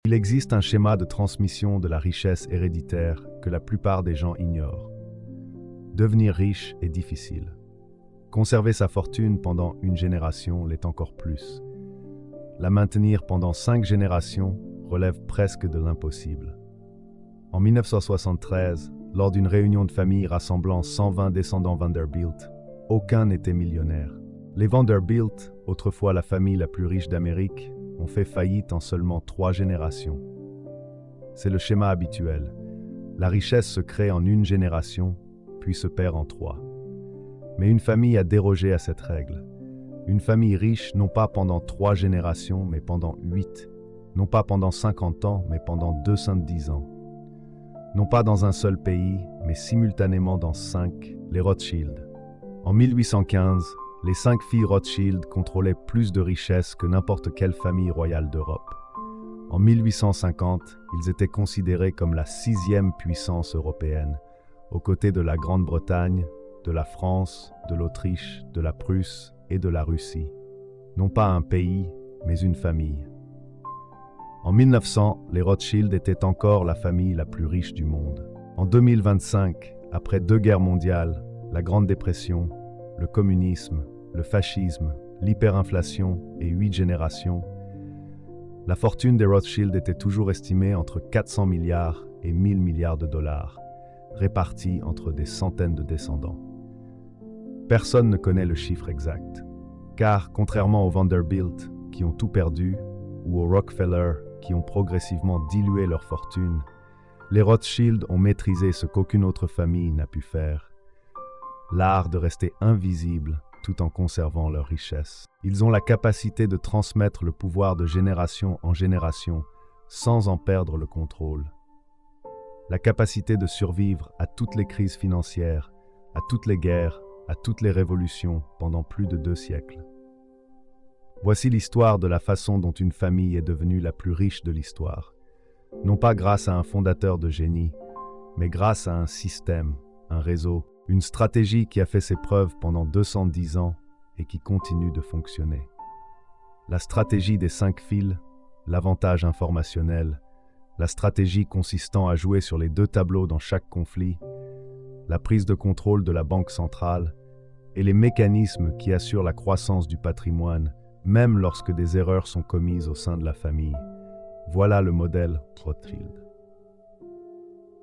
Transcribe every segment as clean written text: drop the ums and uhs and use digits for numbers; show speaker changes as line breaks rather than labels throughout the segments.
Il existe un schéma de transmission de la richesse héréditaire que la plupart des gens ignorent. Devenir riche est difficile. Conserver sa fortune pendant une génération l'est encore plus. La maintenir pendant 5 générations relève presque de l'impossible. En 1973, lors d'une réunion de famille rassemblant 120 descendants Vanderbilt, aucun n'était millionnaire. Les Vanderbilt, autrefois la famille la plus riche d'Amérique, ont fait faillite en seulement 3 générations. C'est le schéma habituel. La richesse se crée en une génération, puis se perd en 3. Mais une famille a dérogé à cette règle. Une famille riche, non pas pendant 3 générations, mais pendant 8. Non pas pendant 50 ans, mais pendant 210 ans. Non pas dans un seul pays, mais simultanément dans 5, les Rothschild. En 1815, les 5 filles Rothschild contrôlaient plus de richesses que n'importe quelle famille royale d'Europe. En 1850, ils étaient considérés comme la 6e puissance européenne, aux côtés de la Grande-Bretagne, de la France, de l'Autriche, de la Prusse et de la Russie. Non pas un pays, mais une famille. En 1900, les Rothschild étaient encore la famille la plus riche du monde. En 2025, après 2 guerres mondiales, la Grande Dépression, le communisme, le fascisme, l'hyperinflation et 8 générations, la fortune des Rothschild était toujours estimée entre 400 milliards et 1000 milliards de dollars, répartis entre des centaines de descendants. Personne ne connaît le chiffre exact, car contrairement aux Vanderbilt, qui ont tout perdu, ou aux Rockefeller, qui ont progressivement dilué leur fortune, les Rothschild ont maîtrisé ce qu'aucune autre famille n'a pu faire, l'art de rester invisible tout en conservant leur richesse. Ils ont la capacité de transmettre le pouvoir de génération en génération sans en perdre le contrôle. La capacité de survivre à toutes les crises financières, à toutes les guerres, à toutes les révolutions pendant plus de 2 siècles. Voici l'histoire de la façon dont une famille est devenue la plus riche de l'histoire. Non pas grâce à un fondateur de génie, mais grâce à un système, un réseau, une stratégie qui a fait ses preuves pendant 210 ans et qui continue de fonctionner. La stratégie des 5 fils, l'avantage informationnel, la stratégie consistant à jouer sur les 2 tableaux dans chaque conflit, la prise de contrôle de la banque centrale et les mécanismes qui assurent la croissance du patrimoine, même lorsque des erreurs sont commises au sein de la famille. Voilà le modèle Rothschild.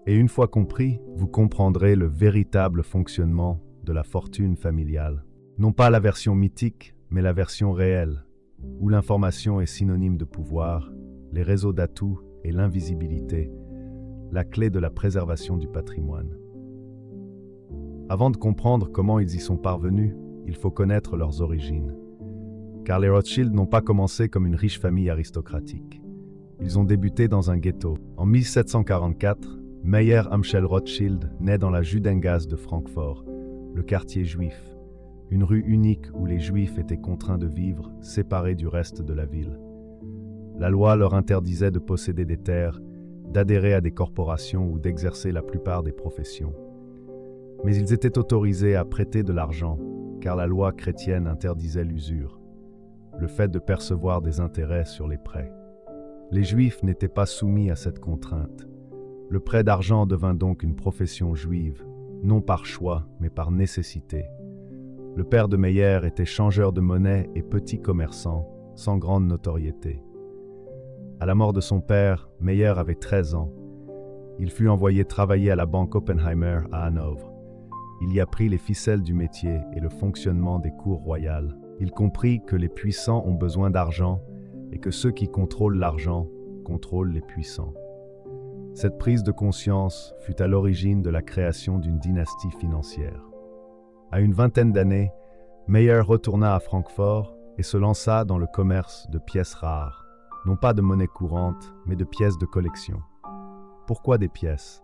Et une fois compris, vous comprendrez le véritable fonctionnement de la fortune familiale. Non pas la version mythique, mais la version réelle, où l'information est synonyme de pouvoir, les réseaux d'atouts et l'invisibilité, la clé de la préservation du patrimoine. Avant de comprendre comment ils y sont parvenus, il faut connaître leurs origines. Car les Rothschild n'ont pas commencé comme une riche famille aristocratique. Ils ont débuté dans un ghetto. En 1744, Meyer Amschel Rothschild naît dans la Judengasse de Francfort, le quartier juif, une rue unique où les Juifs étaient contraints de vivre, séparés du reste de la ville. La loi leur interdisait de posséder des terres, d'adhérer à des corporations ou d'exercer la plupart des professions. Mais ils étaient autorisés à prêter de l'argent, car la loi chrétienne interdisait l'usure, le fait de percevoir des intérêts sur les prêts. Les Juifs n'étaient pas soumis à cette contrainte. Le prêt d'argent devint donc une profession juive, non par choix, mais par nécessité. Le père de Meyer était changeur de monnaie et petit commerçant, sans grande notoriété. À la mort de son père, Meyer avait 13 ans. Il fut envoyé travailler à la banque Oppenheimer à Hanovre. Il y apprit les ficelles du métier et le fonctionnement des cours royales. Il comprit que les puissants ont besoin d'argent et que ceux qui contrôlent l'argent contrôlent les puissants. Cette prise de conscience fut à l'origine de la création d'une dynastie financière. À une vingtaine d'années, Meyer retourna à Francfort et se lança dans le commerce de pièces rares, non pas de monnaie courante, mais de pièces de collection. Pourquoi des pièces?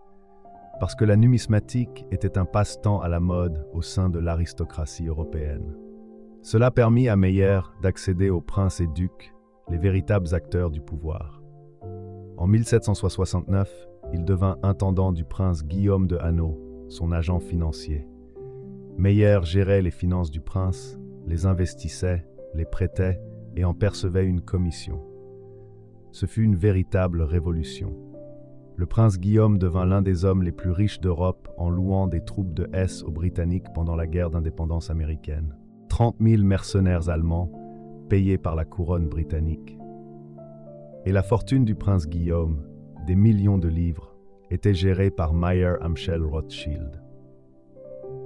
Parce que la numismatique était un passe-temps à la mode au sein de l'aristocratie européenne. Cela permit à Meyer d'accéder aux princes et ducs, les véritables acteurs du pouvoir. En 1769, il devint intendant du prince Guillaume de Hanau, son agent financier. Meyer gérait les finances du prince, les investissait, les prêtait et en percevait une commission. Ce fut une véritable révolution. Le prince Guillaume devint l'un des hommes les plus riches d'Europe en louant des troupes de Hesse aux Britanniques pendant la guerre d'indépendance américaine. 30 000 mercenaires allemands payés par la couronne britannique. Et la fortune du prince Guillaume, des millions de livres, était gérée par Mayer Amschel Rothschild.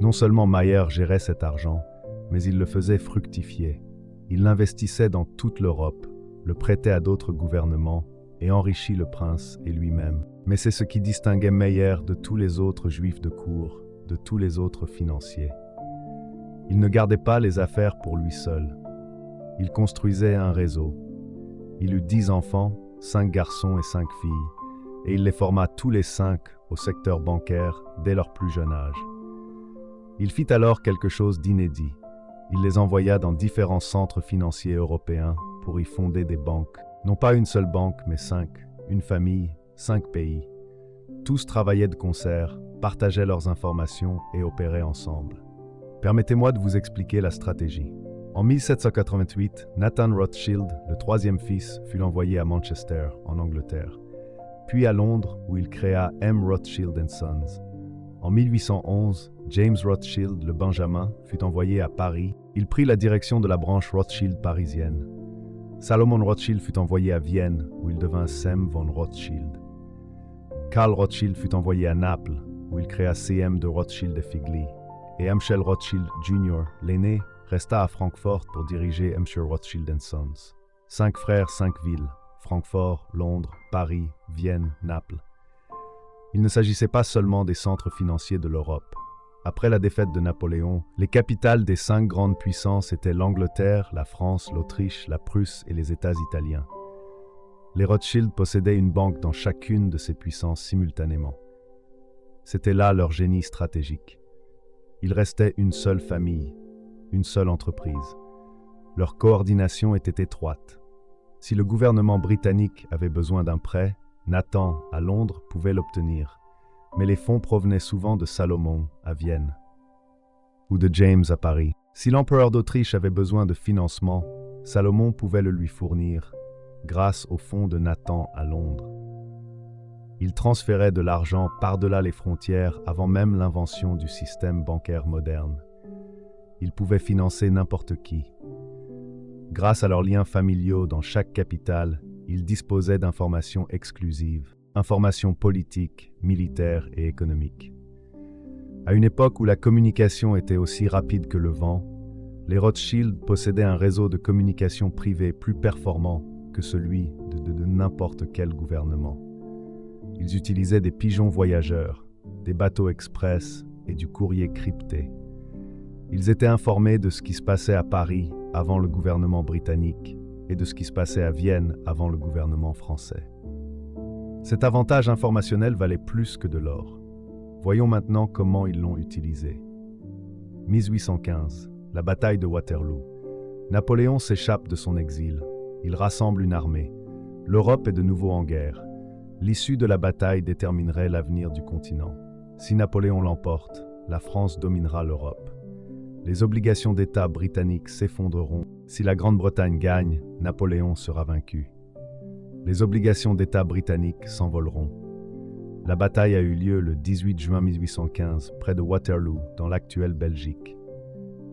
Non seulement Mayer gérait cet argent, mais il le faisait fructifier. Il l'investissait dans toute l'Europe, le prêtait à d'autres gouvernements et enrichit le prince et lui-même. Mais c'est ce qui distinguait Mayer de tous les autres juifs de cour, de tous les autres financiers. Il ne gardait pas les affaires pour lui seul. Il construisait un réseau. Il eut 10 enfants, 5 garçons et 5 filles, et il les forma tous les 5 au secteur bancaire dès leur plus jeune âge. Il fit alors quelque chose d'inédit. Il les envoya dans différents centres financiers européens pour y fonder des banques. Non pas une seule banque, mais 5, une famille, 5 pays. Tous travaillaient de concert, partageaient leurs informations et opéraient ensemble. Permettez-moi de vous expliquer la stratégie. En 1788, Nathan Rothschild, le troisième fils, fut envoyé à Manchester, en Angleterre, puis à Londres où il créa M. Rothschild & Sons. En 1811, James Rothschild, le Benjamin, fut envoyé à Paris. Il prit la direction de la branche Rothschild parisienne. Salomon Rothschild fut envoyé à Vienne, où il devint Sem von Rothschild. Karl Rothschild fut envoyé à Naples, où il créa CM de Rothschild et Figli. Et Amschel Rothschild Jr., l'aîné, resta à Francfort pour diriger Amschel Rothschild & Sons. 5 frères, 5 villes, Francfort, Londres, Paris, Vienne, Naples. Il ne s'agissait pas seulement des centres financiers de l'Europe. Après la défaite de Napoléon, les capitales des 5 grandes puissances étaient l'Angleterre, la France, l'Autriche, la Prusse et les États italiens. Les Rothschild possédaient une banque dans chacune de ces puissances simultanément. C'était là leur génie stratégique. Il restait une seule famille, une seule entreprise. Leur coordination était étroite. Si le gouvernement britannique avait besoin d'un prêt, Nathan, à Londres, pouvait l'obtenir. Mais les fonds provenaient souvent de Salomon, à Vienne, ou de James, à Paris. Si l'empereur d'Autriche avait besoin de financement, Salomon pouvait le lui fournir, grâce aux fonds de Nathan à Londres. Il transférait de l'argent par-delà les frontières avant même l'invention du système bancaire moderne. Il pouvait financer n'importe qui. Grâce à leurs liens familiaux dans chaque capitale, ils disposaient d'informations exclusives, informations politiques, militaires et économiques. À une époque où la communication était aussi rapide que le vent, les Rothschild possédaient un réseau de communication privée plus performant que celui de n'importe quel gouvernement. Ils utilisaient des pigeons voyageurs, des bateaux express et du courrier crypté. Ils étaient informés de ce qui se passait à Paris avant le gouvernement britannique et de ce qui se passait à Vienne avant le gouvernement français. Cet avantage informationnel valait plus que de l'or. Voyons maintenant comment ils l'ont utilisé. 1815, la bataille de Waterloo. Napoléon s'échappe de son exil. Il rassemble une armée. L'Europe est de nouveau en guerre. L'issue de la bataille déterminerait l'avenir du continent. Si Napoléon l'emporte, la France dominera l'Europe. Les obligations d'État britanniques s'effondreront. Si la Grande-Bretagne gagne, Napoléon sera vaincu. Les obligations d'État britanniques s'envoleront. La bataille a eu lieu le 18 juin 1815, près de Waterloo, dans l'actuelle Belgique.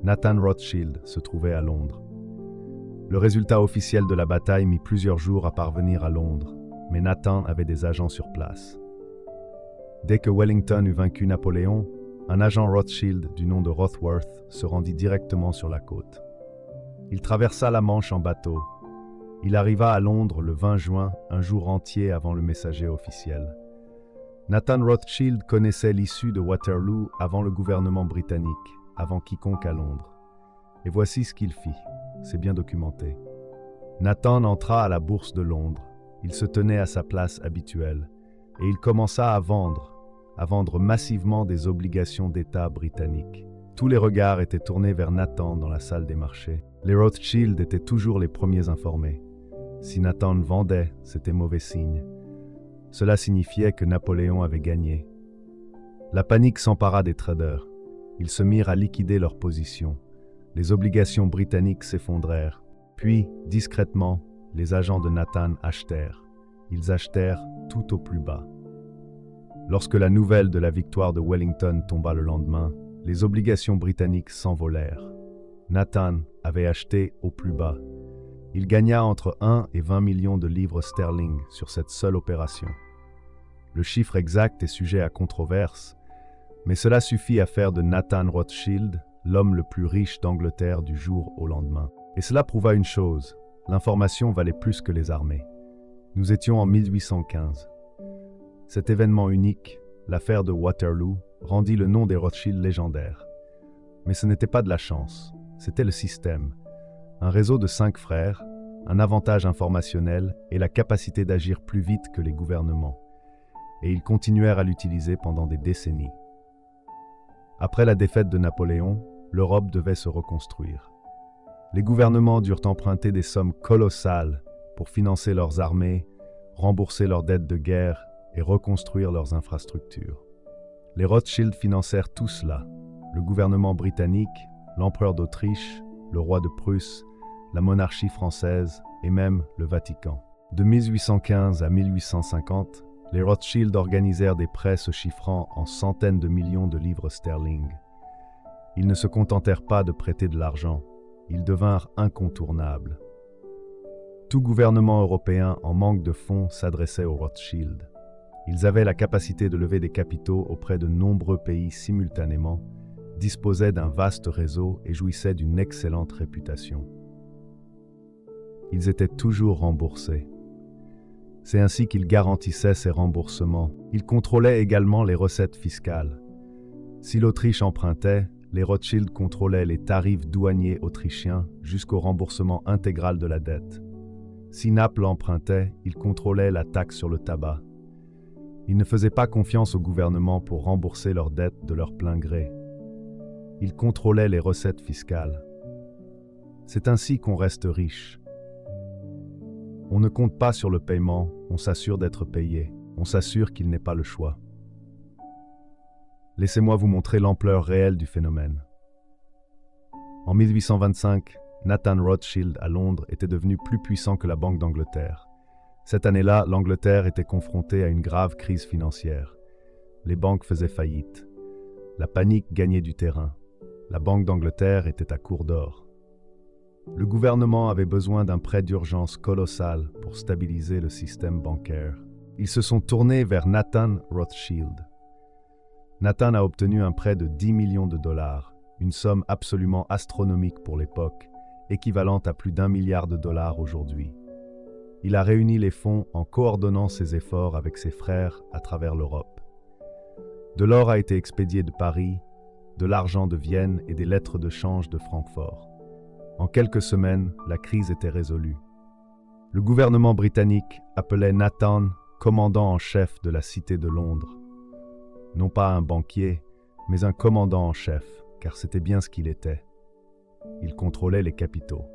Nathan Rothschild se trouvait à Londres. Le résultat officiel de la bataille mit plusieurs jours à parvenir à Londres, mais Nathan avait des agents sur place. Dès que Wellington eut vaincu Napoléon, un agent Rothschild du nom de Rothworth se rendit directement sur la côte. Il traversa la Manche en bateau. Il arriva à Londres le 20 juin, un jour entier avant le messager officiel. Nathan Rothschild connaissait l'issue de Waterloo avant le gouvernement britannique, avant quiconque à Londres. Et voici ce qu'il fit. C'est bien documenté. Nathan entra à la bourse de Londres. Il se tenait à sa place habituelle et il commença à vendre massivement des obligations d'État britanniques. Tous les regards étaient tournés vers Nathan dans la salle des marchés. Les Rothschild étaient toujours les premiers informés. Si Nathan vendait, c'était mauvais signe. Cela signifiait que Napoléon avait gagné. La panique s'empara des traders. Ils se mirent à liquider leur position. Les obligations britanniques s'effondrèrent. Puis, discrètement, les agents de Nathan achetèrent. ils achetèrent tout au plus bas. Lorsque la nouvelle de la victoire de Wellington tomba le lendemain, les obligations britanniques s'envolèrent. Nathan avait acheté au plus bas. Il gagna entre 1 et 20 millions de livres sterling sur cette seule opération. Le chiffre exact est sujet à controverse, mais cela suffit à faire de Nathan Rothschild l'homme le plus riche d'Angleterre du jour au lendemain. Et cela prouva une chose, l'information valait plus que les armées. Nous étions en 1815. Cet événement unique, l'affaire de Waterloo, rendit le nom des Rothschild légendaire. Mais ce n'était pas de la chance, c'était le système. Un réseau de 5 frères, un avantage informationnel et la capacité d'agir plus vite que les gouvernements. Et ils continuèrent à l'utiliser pendant des décennies. Après la défaite de Napoléon, l'Europe devait se reconstruire. Les gouvernements durent emprunter des sommes colossales pour financer leurs armées, rembourser leurs dettes de guerre et reconstruire leurs infrastructures. Les Rothschild financèrent tout cela, le gouvernement britannique, l'empereur d'Autriche, le roi de Prusse, la monarchie française et même le Vatican. De 1815 à 1850, les Rothschild organisèrent des prêts se chiffrant en centaines de millions de livres sterling. Ils ne se contentèrent pas de prêter de l'argent, ils devinrent incontournables. Tout gouvernement européen en manque de fonds s'adressait aux Rothschild. Ils avaient la capacité de lever des capitaux auprès de nombreux pays simultanément, disposaient d'un vaste réseau et jouissaient d'une excellente réputation. Ils étaient toujours remboursés. C'est ainsi qu'ils garantissaient ces remboursements. Ils contrôlaient également les recettes fiscales. Si l'Autriche empruntait, les Rothschild contrôlaient les tarifs douaniers autrichiens jusqu'au remboursement intégral de la dette. Si Naples empruntait, ils contrôlaient la taxe sur le tabac. Ils ne faisaient pas confiance au gouvernement pour rembourser leurs dettes de leur plein gré. Ils contrôlaient les recettes fiscales. C'est ainsi qu'on reste riche. On ne compte pas sur le paiement, on s'assure d'être payé, on s'assure qu'il n'est pas le choix. Laissez-moi vous montrer l'ampleur réelle du phénomène. En 1825, Nathan Rothschild à Londres était devenu plus puissant que la Banque d'Angleterre. Cette année-là, l'Angleterre était confrontée à une grave crise financière. Les banques faisaient faillite. La panique gagnait du terrain. La Banque d'Angleterre était à court d'or. Le gouvernement avait besoin d'un prêt d'urgence colossal pour stabiliser le système bancaire. Ils se sont tournés vers Nathan Rothschild. Nathan a obtenu un prêt de 10 millions de dollars, une somme absolument astronomique pour l'époque, équivalente à plus d'1 milliard de dollars aujourd'hui. Il a réuni les fonds en coordonnant ses efforts avec ses frères à travers l'Europe. De l'or a été expédié de Paris, de l'argent de Vienne et des lettres de change de Francfort. En quelques semaines, la crise était résolue. Le gouvernement britannique appelait Nathan commandant en chef de la Cité de Londres. Non pas un banquier, mais un commandant en chef, car c'était bien ce qu'il était. Il contrôlait les capitaux.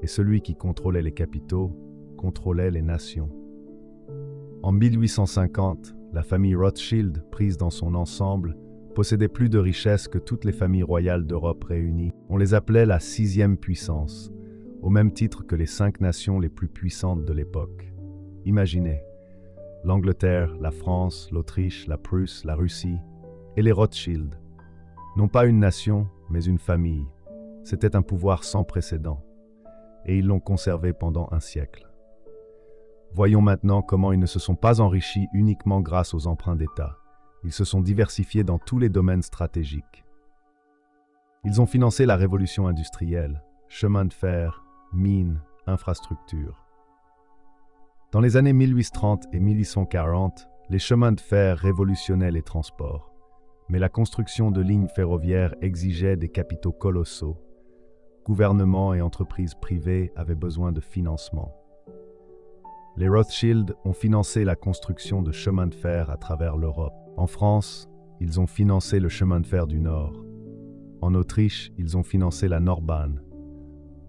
Et celui qui contrôlait les capitaux contrôlait les nations. En 1850, la famille Rothschild, prise dans son ensemble, possédait plus de richesses que toutes les familles royales d'Europe réunies. On les appelait la 6e puissance, au même titre que les 5 nations les plus puissantes de l'époque. Imaginez, l'Angleterre, la France, l'Autriche, la Prusse, la Russie et les Rothschild. Non pas une nation, mais une famille. C'était un pouvoir sans précédent, et ils l'ont conservé pendant un siècle. Voyons maintenant comment ils ne se sont pas enrichis uniquement grâce aux emprunts d'État. Ils se sont diversifiés dans tous les domaines stratégiques. Ils ont financé la révolution industrielle, chemins de fer, mines, infrastructures. Dans les années 1830 et 1840, les chemins de fer révolutionnaient les transports. Mais la construction de lignes ferroviaires exigeait des capitaux colossaux. Gouvernements et entreprises privées avaient besoin de financement. Les Rothschild ont financé la construction de chemins de fer à travers l'Europe. En France, ils ont financé le chemin de fer du Nord. En Autriche, ils ont financé la Nordbahn.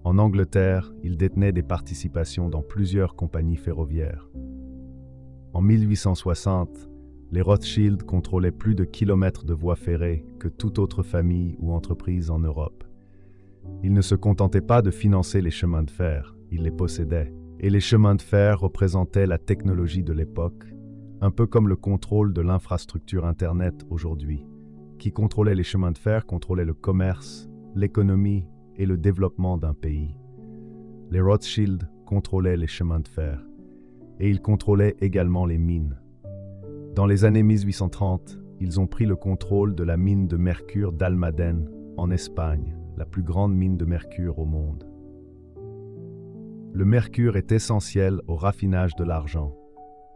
En Angleterre, ils détenaient des participations dans plusieurs compagnies ferroviaires. En 1860, les Rothschild contrôlaient plus de kilomètres de voies ferrées que toute autre famille ou entreprise en Europe. Ils ne se contentaient pas de financer les chemins de fer, ils les possédaient. Et les chemins de fer représentaient la technologie de l'époque, un peu comme le contrôle de l'infrastructure Internet aujourd'hui. Qui contrôlait les chemins de fer contrôlait le commerce, l'économie et le développement d'un pays. Les Rothschild contrôlaient les chemins de fer, et ils contrôlaient également les mines. Dans les années 1830, ils ont pris le contrôle de la mine de mercure d'Almadén, en Espagne, la plus grande mine de mercure au monde. Le mercure est essentiel au raffinage de l'argent.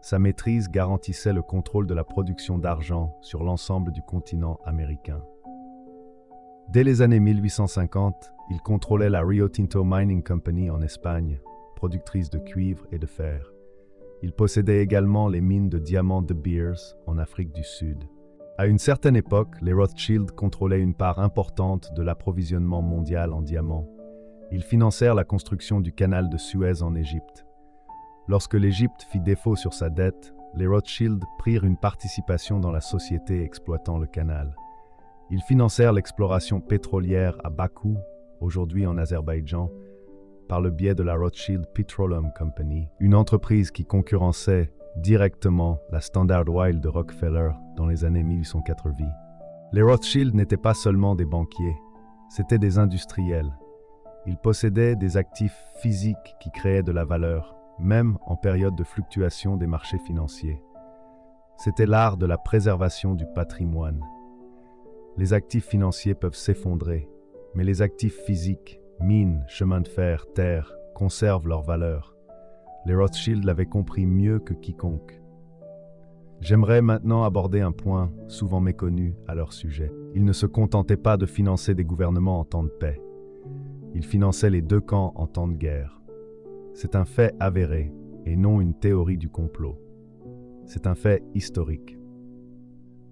Sa maîtrise garantissait le contrôle de la production d'argent sur l'ensemble du continent américain. Dès les années 1850, il contrôlait la Rio Tinto Mining Company en Espagne, productrice de cuivre et de fer. Il possédait également les mines de diamants de Beers en Afrique du Sud. À une certaine époque, les Rothschild contrôlaient une part importante de l'approvisionnement mondial en diamants. Ils financèrent la construction du canal de Suez en Égypte. Lorsque l'Égypte fit défaut sur sa dette, les Rothschild prirent une participation dans la société exploitant le canal. Ils financèrent l'exploration pétrolière à Bakou, aujourd'hui en Azerbaïdjan, par le biais de la Rothschild Petroleum Company, une entreprise qui concurrençait directement la Standard Oil de Rockefeller dans les années 1880. Les Rothschild n'étaient pas seulement des banquiers, c'étaient des industriels. Ils possédaient des actifs physiques qui créaient de la valeur, même en période de fluctuation des marchés financiers. C'était l'art de la préservation du patrimoine. Les actifs financiers peuvent s'effondrer, mais les actifs physiques, mines, chemins de fer, terres, conservent leur valeur. Les Rothschild l'avaient compris mieux que quiconque. J'aimerais maintenant aborder un point souvent méconnu à leur sujet. Ils ne se contentaient pas de financer des gouvernements en temps de paix. Ils finançaient les deux camps en temps de guerre. C'est un fait avéré et non une théorie du complot. C'est un fait historique.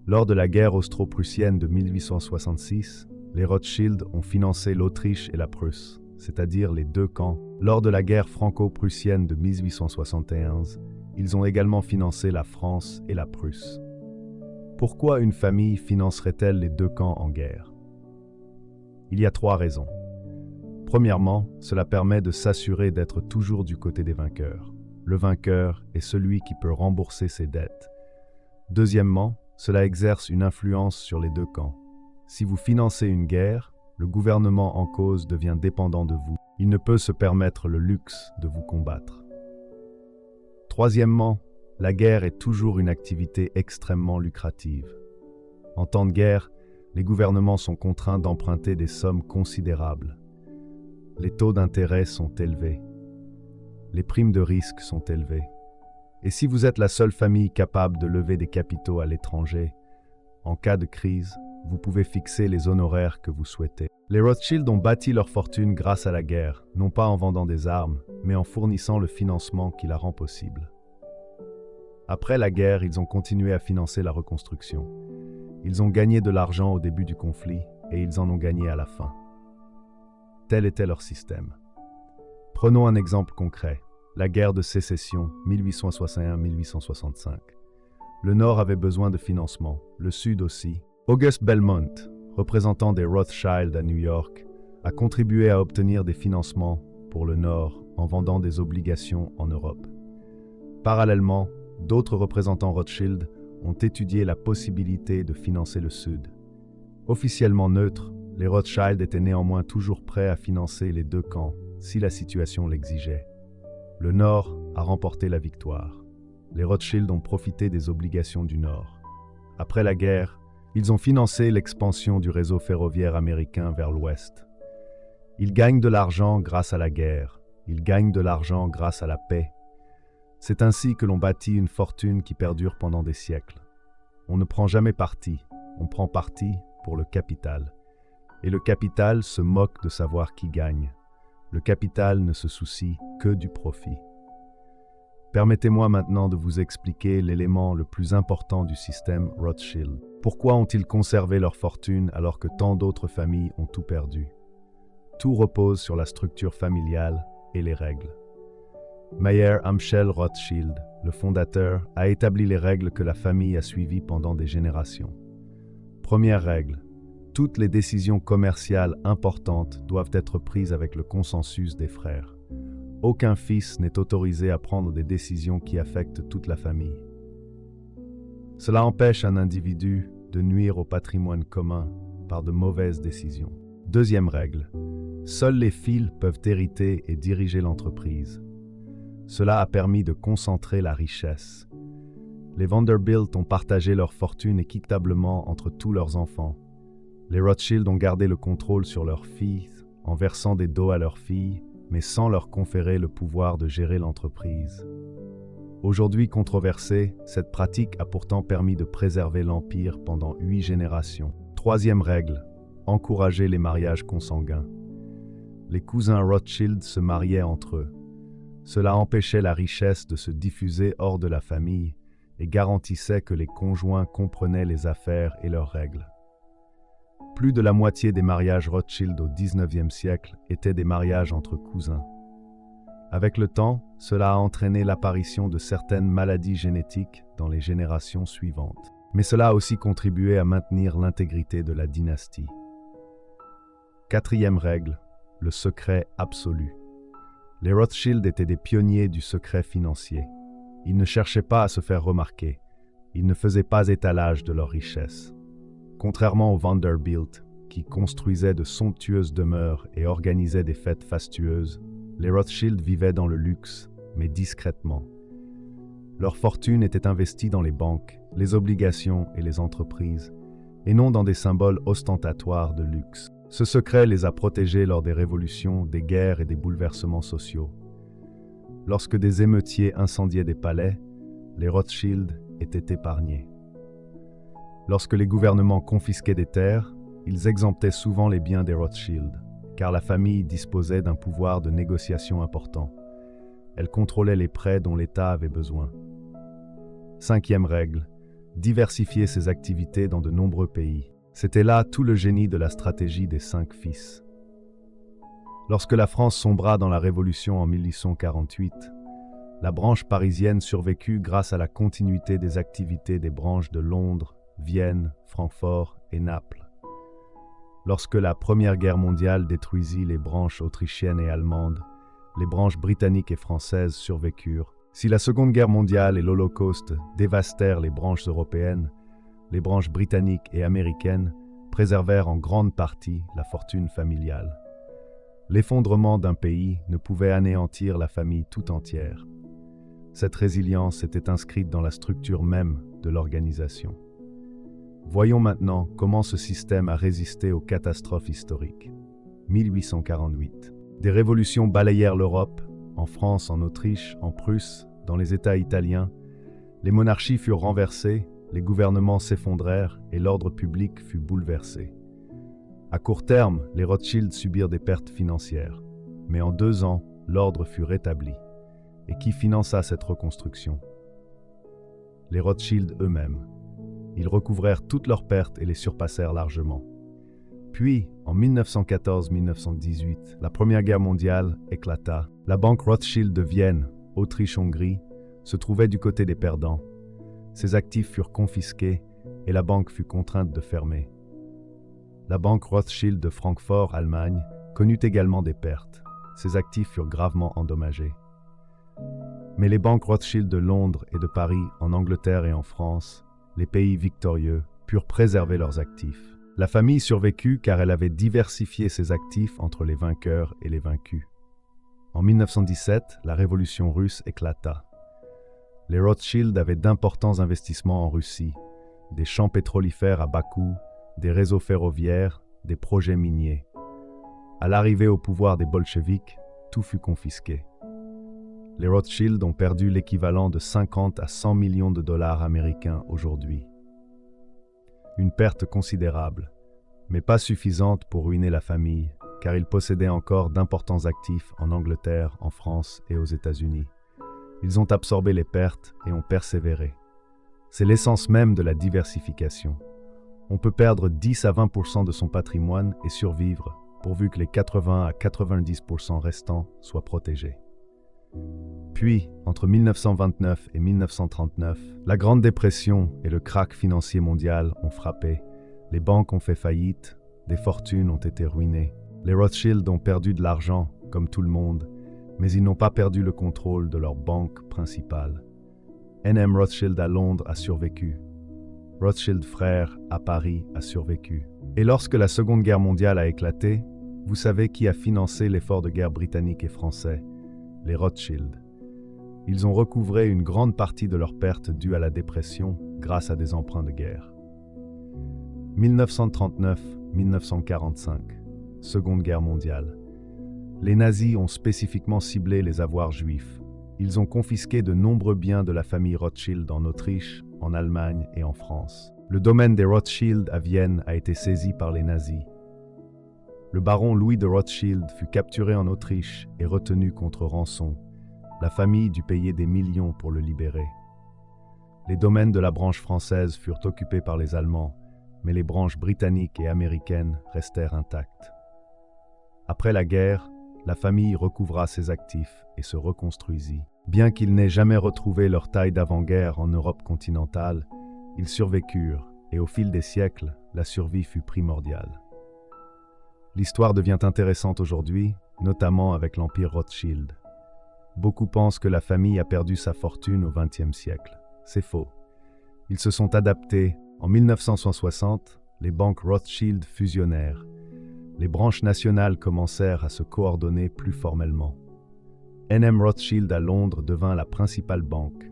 Lors de la guerre austro-prussienne de 1866, les Rothschild ont financé l'Autriche et la Prusse, c'est-à-dire les deux camps. Lors de la guerre franco-prussienne de 1871, ils ont également financé la France et la Prusse. Pourquoi une famille financerait-elle les deux camps en guerre? Il y a 3 raisons. Premièrement, cela permet de s'assurer d'être toujours du côté des vainqueurs. Le vainqueur est celui qui peut rembourser ses dettes. Deuxièmement, cela exerce une influence sur les deux camps. Si vous financez une guerre, le gouvernement en cause devient dépendant de vous. Il ne peut se permettre le luxe de vous combattre. Troisièmement, la guerre est toujours une activité extrêmement lucrative. En temps de guerre, les gouvernements sont contraints d'emprunter des sommes considérables. Les taux d'intérêt sont élevés. Les primes de risque sont élevées. Et si vous êtes la seule famille capable de lever des capitaux à l'étranger, en cas de crise, vous pouvez fixer les honoraires que vous souhaitez. Les Rothschild ont bâti leur fortune grâce à la guerre, non pas en vendant des armes, mais en fournissant le financement qui la rend possible. Après la guerre, ils ont continué à financer la reconstruction. Ils ont gagné de l'argent au début du conflit et ils en ont gagné à la fin. Tel était leur système. Prenons un exemple concret, la guerre de sécession 1861-1865. Le Nord avait besoin de financement, le Sud aussi. August Belmont, représentant des Rothschild à New York, a contribué à obtenir des financements pour le Nord en vendant des obligations en Europe. Parallèlement, d'autres représentants Rothschild ont étudié la possibilité de financer le Sud. Officiellement neutres, les Rothschild étaient néanmoins toujours prêts à financer les deux camps si la situation l'exigeait. Le Nord a remporté la victoire. Les Rothschild ont profité des obligations du Nord. Après la guerre, ils ont financé l'expansion du réseau ferroviaire américain vers l'Ouest. Ils gagnent de l'argent grâce à la guerre. Ils gagnent de l'argent grâce à la paix. C'est ainsi que l'on bâtit une fortune qui perdure pendant des siècles. On ne prend jamais parti, on prend parti pour le capital. Et le capital se moque de savoir qui gagne. Le capital ne se soucie que du profit. Permettez-moi maintenant de vous expliquer l'élément le plus important du système Rothschild. Pourquoi ont-ils conservé leur fortune alors que tant d'autres familles ont tout perdu? Tout repose sur la structure familiale et les règles. Mayer Amschel Rothschild, le fondateur, a établi les règles que la famille a suivies pendant des générations. Première règle, toutes les décisions commerciales importantes doivent être prises avec le consensus des frères. Aucun fils n'est autorisé à prendre des décisions qui affectent toute la famille. Cela empêche un individu de nuire au patrimoine commun par de mauvaises décisions. Deuxième règle, seuls les fils peuvent hériter et diriger l'entreprise. Cela a permis de concentrer la richesse. Les Vanderbilt ont partagé leur fortune équitablement entre tous leurs enfants. Les Rothschild ont gardé le contrôle sur leurs filles en versant des dots à leurs filles, mais sans leur conférer le pouvoir de gérer l'entreprise. Aujourd'hui controversée, cette pratique a pourtant permis de préserver l'empire pendant 8 générations. Troisième règle, encourager les mariages consanguins. Les cousins Rothschild se mariaient entre eux. Cela empêchait la richesse de se diffuser hors de la famille et garantissait que les conjoints comprenaient les affaires et leurs règles. Plus de la moitié des mariages Rothschild au XIXe siècle étaient des mariages entre cousins. Avec le temps, cela a entraîné l'apparition de certaines maladies génétiques dans les générations suivantes. Mais cela a aussi contribué à maintenir l'intégrité de la dynastie. Quatrième règle, le secret absolu. Les Rothschild étaient des pionniers du secret financier. Ils ne cherchaient pas à se faire remarquer. Ils ne faisaient pas étalage de leur richesse. Contrairement aux Vanderbilt, qui construisaient de somptueuses demeures et organisaient des fêtes fastueuses, les Rothschild vivaient dans le luxe, mais discrètement. Leur fortune était investie dans les banques, les obligations et les entreprises, et non dans des symboles ostentatoires de luxe. Ce secret les a protégés lors des révolutions, des guerres et des bouleversements sociaux. Lorsque des émeutiers incendiaient des palais, les Rothschild étaient épargnés. Lorsque les gouvernements confisquaient des terres, ils exemptaient souvent les biens des Rothschild, car la famille disposait d'un pouvoir de négociation important. Elle contrôlait les prêts dont l'État avait besoin. Cinquième règle, diversifier ses activités dans de nombreux pays. C'était là tout le génie de la stratégie des 5 fils. Lorsque la France sombra dans la Révolution en 1848, la branche parisienne survécut grâce à la continuité des activités des branches de Londres, Vienne, Francfort et Naples. Lorsque la Première Guerre mondiale détruisit les branches autrichiennes et allemandes, les branches britanniques et françaises survécurent. Si la Seconde Guerre mondiale et l'Holocauste dévastèrent les branches européennes, les branches britanniques et américaines préservèrent en grande partie la fortune familiale. L'effondrement d'un pays ne pouvait anéantir la famille tout entière. Cette résilience était inscrite dans la structure même de l'organisation. Voyons maintenant comment ce système a résisté aux catastrophes historiques. 1848. Des révolutions balayèrent l'Europe, en France, en Autriche, en Prusse, dans les États italiens. Les monarchies furent renversées, les gouvernements s'effondrèrent et l'ordre public fut bouleversé. À court terme, les Rothschild subirent des pertes financières, mais en 2 ans, l'ordre fut rétabli. Et qui finança cette reconstruction? Les Rothschild eux-mêmes. Ils recouvrèrent toutes leurs pertes et les surpassèrent largement. Puis, en 1914-1918, la Première Guerre mondiale éclata. La banque Rothschild de Vienne, Autriche-Hongrie, se trouvait du côté des perdants. Ses actifs furent confisqués et la banque fut contrainte de fermer. La banque Rothschild de Francfort, Allemagne, connut également des pertes. Ses actifs furent gravement endommagés. Mais les banques Rothschild de Londres et de Paris, en Angleterre et en France, les pays victorieux, purent préserver leurs actifs. La famille survécut car elle avait diversifié ses actifs entre les vainqueurs et les vaincus. En 1917, la révolution russe éclata. Les Rothschild avaient d'importants investissements en Russie, des champs pétrolifères à Bakou, des réseaux ferroviaires, des projets miniers. À l'arrivée au pouvoir des bolcheviks, tout fut confisqué. Les Rothschild ont perdu l'équivalent de 50 à 100 millions de dollars américains aujourd'hui. Une perte considérable, mais pas suffisante pour ruiner la famille, car ils possédaient encore d'importants actifs en Angleterre, en France et aux États-Unis. Ils ont absorbé les pertes et ont persévéré. C'est l'essence même de la diversification. On peut perdre 10 à 20% de son patrimoine et survivre, pourvu que les 80 à 90% restants soient protégés. Puis, entre 1929 et 1939, la Grande Dépression et le krach financier mondial ont frappé. Les banques ont fait faillite, des fortunes ont été ruinées. Les Rothschild ont perdu de l'argent, comme tout le monde, Mais ils n'ont pas perdu le contrôle de leur banque principale. N.M. Rothschild à Londres a survécu. Rothschild frère à Paris a survécu. Et lorsque la Seconde Guerre mondiale a éclaté, vous savez qui a financé l'effort de guerre britannique et français? Les Rothschild. Ils ont recouvré une grande partie de leurs pertes dues à la dépression grâce à des emprunts de guerre. 1939-1945, Seconde Guerre mondiale. Les nazis ont spécifiquement ciblé les avoirs juifs. Ils ont confisqué de nombreux biens de la famille Rothschild en Autriche, en Allemagne et en France. Le domaine des Rothschild à Vienne a été saisi par les nazis. Le baron Louis de Rothschild fut capturé en Autriche et retenu contre rançon. La famille dut payer des millions pour le libérer. Les domaines de la branche française furent occupés par les Allemands, mais les branches britanniques et américaines restèrent intactes. Après la guerre, la famille recouvra ses actifs et se reconstruisit. Bien qu'ils n'aient jamais retrouvé leur taille d'avant-guerre en Europe continentale, ils survécurent et au fil des siècles, la survie fut primordiale. L'histoire devient intéressante aujourd'hui, notamment avec l'Empire Rothschild. Beaucoup pensent que la famille a perdu sa fortune au XXe siècle. C'est faux. Ils se sont adaptés. En 1960, les banques Rothschild fusionnèrent. Les branches nationales commencèrent à se coordonner plus formellement. N.M. Rothschild à Londres devint la principale banque.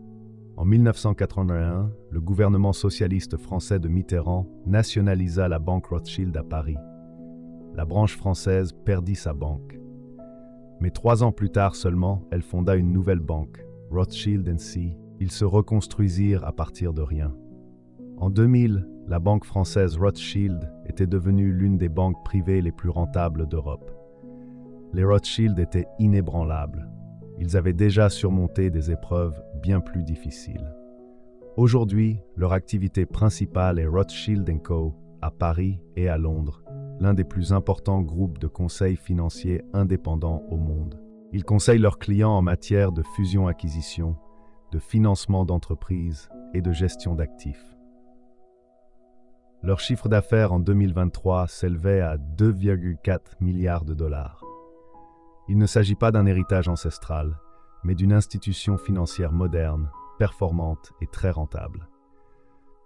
En 1981, le gouvernement socialiste français de Mitterrand nationalisa la banque Rothschild à Paris. La branche française perdit sa banque. Mais 3 ans plus tard seulement, elle fonda une nouvelle banque, Rothschild & Cie. Ils se reconstruisirent à partir de rien. En 2000, la banque française Rothschild était devenue l'une des banques privées les plus rentables d'Europe. Les Rothschild étaient inébranlables. Ils avaient déjà surmonté des épreuves bien plus difficiles. Aujourd'hui, leur activité principale est Rothschild & Co. à Paris et à Londres, l'un des plus importants groupes de conseil financiers indépendants au monde. Ils conseillent leurs clients en matière de fusion-acquisition, de financement d'entreprises et de gestion d'actifs. Leur chiffre d'affaires en 2023 s'élevait à 2,4 milliards de dollars. Il ne s'agit pas d'un héritage ancestral, mais d'une institution financière moderne, performante et très rentable.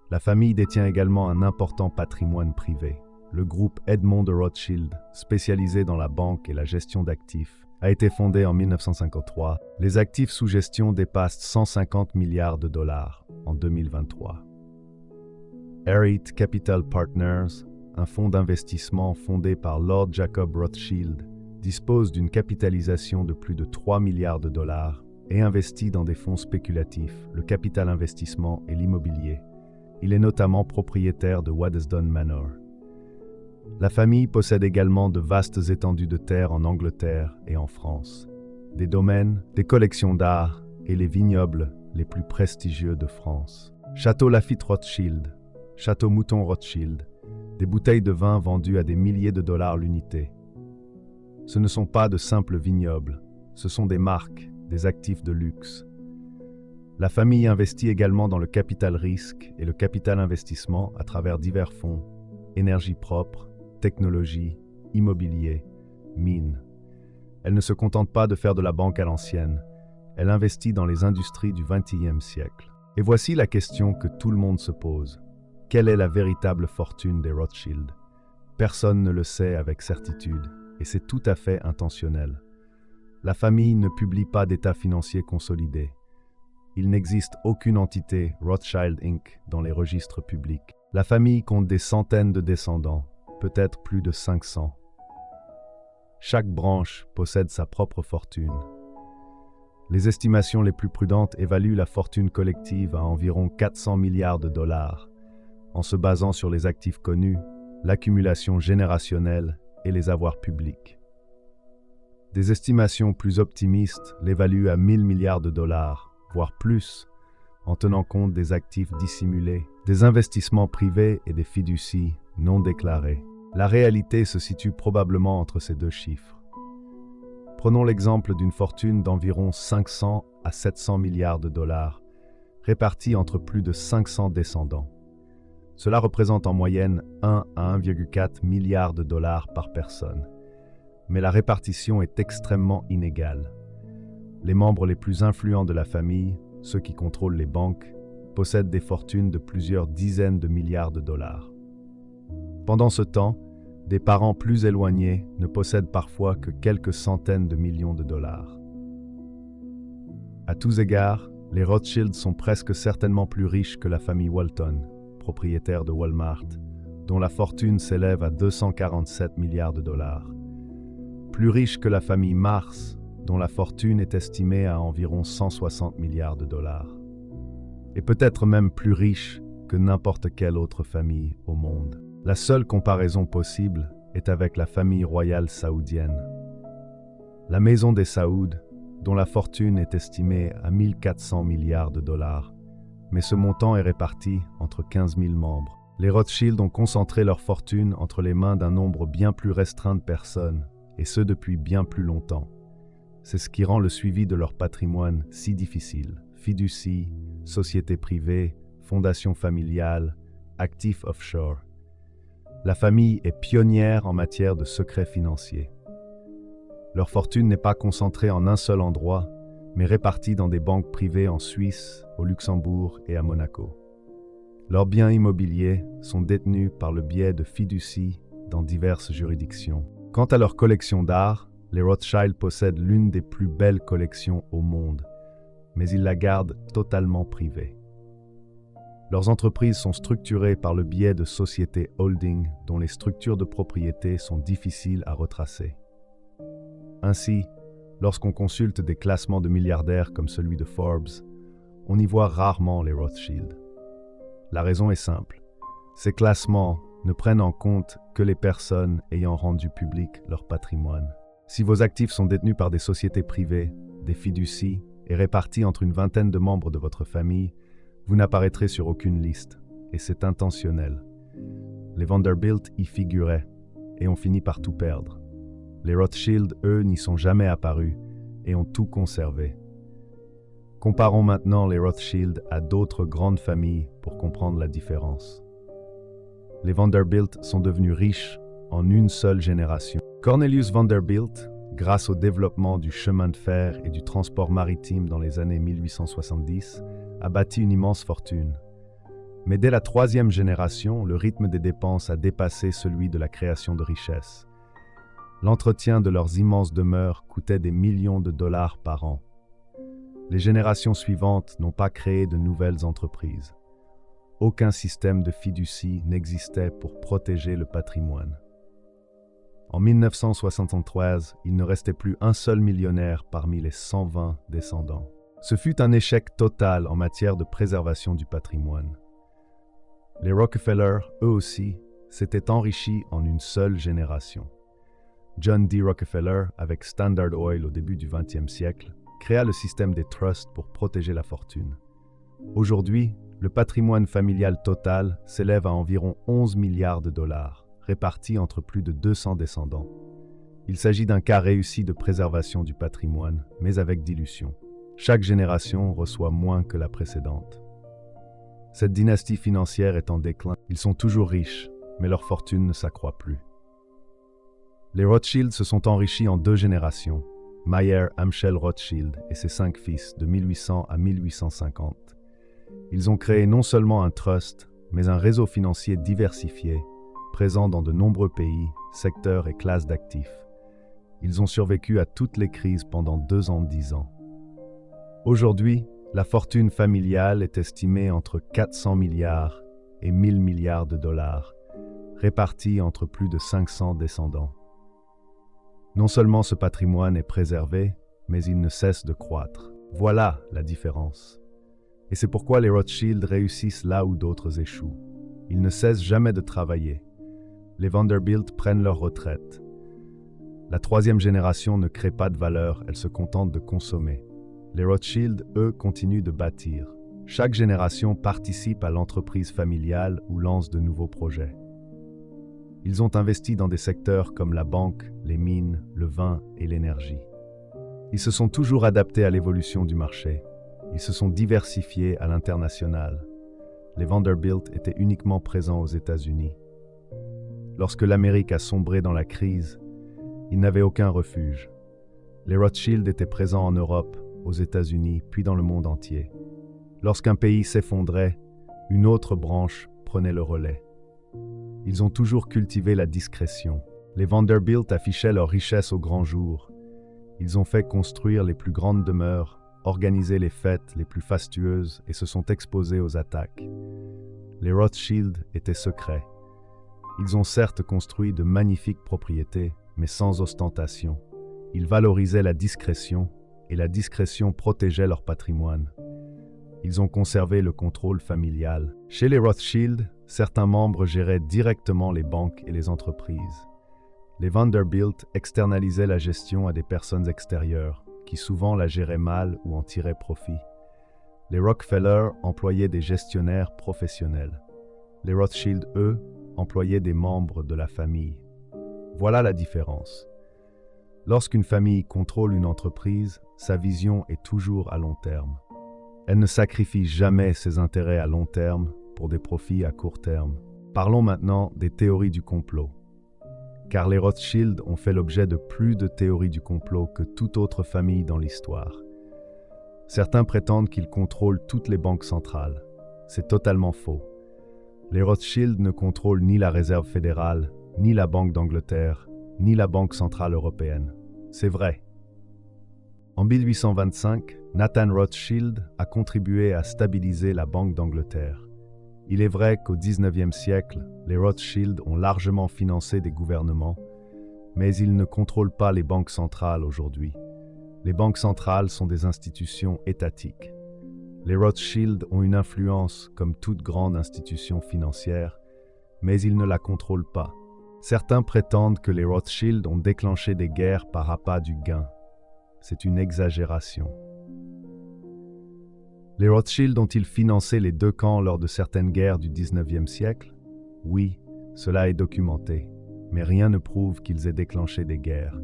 La famille détient également un important patrimoine privé. Le groupe Edmond de Rothschild, spécialisé dans la banque et la gestion d'actifs, a été fondé en 1953. Les actifs sous gestion dépassent 150 milliards de dollars en 2023. Arete Capital Partners, un fonds d'investissement fondé par Lord Jacob Rothschild, dispose d'une capitalisation de plus de 3 milliards de dollars et investit dans des fonds spéculatifs, le capital investissement et l'immobilier. Il est notamment propriétaire de Waddesdon Manor. La famille possède également de vastes étendues de terre en Angleterre et en France, des domaines, des collections d'art et les vignobles les plus prestigieux de France. Château Lafite Rothschild, Château Mouton Rothschild, des bouteilles de vin vendues à des milliers de dollars l'unité. Ce ne sont pas de simples vignobles, ce sont des marques, des actifs de luxe. La famille investit également dans le capital risque et le capital investissement à travers divers fonds, énergie propre, technologie, immobilier, mines. Elle ne se contente pas de faire de la banque à l'ancienne, elle investit dans les industries du XXe siècle. Et voici la question que tout le monde se pose. Quelle est la véritable fortune des Rothschild? Personne ne le sait avec certitude, et c'est tout à fait intentionnel. La famille ne publie pas d'état financier consolidé. Il n'existe aucune entité Rothschild Inc. dans les registres publics. La famille compte des centaines de descendants, peut-être plus de 500. Chaque branche possède sa propre fortune. Les estimations les plus prudentes évaluent la fortune collective à environ 400 milliards de dollars, en se basant sur les actifs connus, l'accumulation générationnelle et les avoirs publics. Des estimations plus optimistes l'évaluent à 1000 milliards de dollars, voire plus, en tenant compte des actifs dissimulés, des investissements privés et des fiducies non déclarées. La réalité se situe probablement entre ces deux chiffres. Prenons l'exemple d'une fortune d'environ 500 à 700 milliards de dollars, répartie entre plus de 500 descendants. Cela représente en moyenne 1 à 1,4 milliard de dollars par personne. Mais la répartition est extrêmement inégale. Les membres les plus influents de la famille, ceux qui contrôlent les banques, possèdent des fortunes de plusieurs dizaines de milliards de dollars. Pendant ce temps, des parents plus éloignés ne possèdent parfois que quelques centaines de millions de dollars. À tous égards, les Rothschild sont presque certainement plus riches que la famille Walton, propriétaire de Walmart, dont la fortune s'élève à 247 milliards de dollars. Plus riches que la famille Mars, dont la fortune est estimée à environ 160 milliards de dollars. Et peut-être même plus riches que n'importe quelle autre famille au monde. La seule comparaison possible est avec la famille royale saoudienne. La maison des Saouds, dont la fortune est estimée à 1400 milliards de dollars, mais ce montant est réparti entre 15 000 membres. Les Rothschild ont concentré leur fortune entre les mains d'un nombre bien plus restreint de personnes, et ce depuis bien plus longtemps. C'est ce qui rend le suivi de leur patrimoine si difficile. Fiducie, sociétés privées, fondations familiales, actifs offshore. La famille est pionnière en matière de secrets financiers. Leur fortune n'est pas concentrée en un seul endroit, mais répartie dans des banques privées en Suisse, au Luxembourg et à Monaco. Leurs biens immobiliers sont détenus par le biais de fiducies dans diverses juridictions. Quant à leur collection d'art, les Rothschild possèdent l'une des plus belles collections au monde, mais ils la gardent totalement privée. Leurs entreprises sont structurées par le biais de sociétés holding dont les structures de propriété sont difficiles à retracer. Ainsi, lorsqu'on consulte des classements de milliardaires comme celui de Forbes, on y voit rarement les Rothschild. La raison est simple. Ces classements ne prennent en compte que les personnes ayant rendu public leur patrimoine. Si vos actifs sont détenus par des sociétés privées, des fiducies, et répartis entre une vingtaine de membres de votre famille, vous n'apparaîtrez sur aucune liste, et c'est intentionnel. Les Vanderbilt y figuraient, et ont fini par tout perdre. Les Rothschild, eux, n'y sont jamais apparus, et ont tout conservé. Comparons maintenant les Rothschild à d'autres grandes familles pour comprendre la différence. Les Vanderbilt sont devenus riches en une seule génération. Cornelius Vanderbilt, grâce au développement du chemin de fer et du transport maritime dans les années 1870, a bâti une immense fortune. Mais dès la troisième génération, le rythme des dépenses a dépassé celui de la création de richesses. L'entretien de leurs immenses demeures coûtait des millions de dollars par an. Les générations suivantes n'ont pas créé de nouvelles entreprises. Aucun système de fiducie n'existait pour protéger le patrimoine. En 1973, il ne restait plus un seul millionnaire parmi les 120 descendants. Ce fut un échec total en matière de préservation du patrimoine. Les Rockefeller, eux aussi, s'étaient enrichis en une seule génération. John D. Rockefeller, avec Standard Oil au début du XXe siècle, créa le système des trusts pour protéger la fortune. Aujourd'hui, le patrimoine familial total s'élève à environ 11 milliards de dollars, répartis entre plus de 200 descendants. Il s'agit d'un cas réussi de préservation du patrimoine, mais avec dilution. Chaque génération reçoit moins que la précédente. Cette dynastie financière est en déclin. Ils sont toujours riches, mais leur fortune ne s'accroît plus. Les Rothschild se sont enrichis en 2 générations, Mayer Amschel Rothschild et ses 5 fils de 1800 à 1850. Ils ont créé non seulement un trust, mais un réseau financier diversifié, présent dans de nombreux pays, secteurs et classes d'actifs. Ils ont survécu à toutes les crises pendant 210 ans. Aujourd'hui, la fortune familiale est estimée entre 400 milliards et 1000 milliards de dollars, répartie entre plus de 500 descendants. Non seulement ce patrimoine est préservé, mais il ne cesse de croître. Voilà la différence. Et c'est pourquoi les Rothschild réussissent là où d'autres échouent. Ils ne cessent jamais de travailler. Les Vanderbilt prennent leur retraite. La 3e génération ne crée pas de valeur, elle se contente de consommer. Les Rothschild, eux, continuent de bâtir. Chaque génération participe à l'entreprise familiale ou lance de nouveaux projets. Ils ont investi dans des secteurs comme la banque, les mines, le vin et l'énergie. Ils se sont toujours adaptés à l'évolution du marché. Ils se sont diversifiés à l'international. Les Vanderbilt étaient uniquement présents aux États-Unis. Lorsque l'Amérique a sombré dans la crise, ils n'avaient aucun refuge. Les Rothschild étaient présents en Europe, aux États-Unis, puis dans le monde entier. Lorsqu'un pays s'effondrait, une autre branche prenait le relais. Ils ont toujours cultivé la discrétion. Les Vanderbilt affichaient leur richesse au grand jour. Ils ont fait construire les plus grandes demeures, organisé les fêtes les plus fastueuses et se sont exposés aux attaques. Les Rothschild étaient secrets. Ils ont certes construit de magnifiques propriétés, mais sans ostentation. Ils valorisaient la discrétion, et la discrétion protégeait leur patrimoine. Ils ont conservé le contrôle familial. Chez les Rothschild, certains membres géraient directement les banques et les entreprises. Les Vanderbilt externalisaient la gestion à des personnes extérieures, qui souvent la géraient mal ou en tiraient profit. Les Rockefeller employaient des gestionnaires professionnels. Les Rothschild, eux, employaient des membres de la famille. Voilà la différence. Lorsqu'une famille contrôle une entreprise, sa vision est toujours à long terme. Elle ne sacrifie jamais ses intérêts à long terme pour des profits à court terme. Parlons maintenant des théories du complot. Car les Rothschild ont fait l'objet de plus de théories du complot que toute autre famille dans l'histoire. Certains prétendent qu'ils contrôlent toutes les banques centrales. C'est totalement faux. Les Rothschild ne contrôlent ni la Réserve fédérale, ni la Banque d'Angleterre, ni la Banque centrale européenne. C'est vrai. En 1825, Nathan Rothschild a contribué à stabiliser la Banque d'Angleterre. Il est vrai qu'au XIXe siècle, les Rothschild ont largement financé des gouvernements, mais ils ne contrôlent pas les banques centrales aujourd'hui. Les banques centrales sont des institutions étatiques. Les Rothschild ont une influence comme toute grande institution financière, mais ils ne la contrôlent pas. Certains prétendent que les Rothschild ont déclenché des guerres par appât du gain. C'est une exagération. Les Rothschild ont-ils financé les deux camps lors de certaines guerres du XIXe siècle? Oui, cela est documenté, mais rien ne prouve qu'ils aient déclenché des guerres.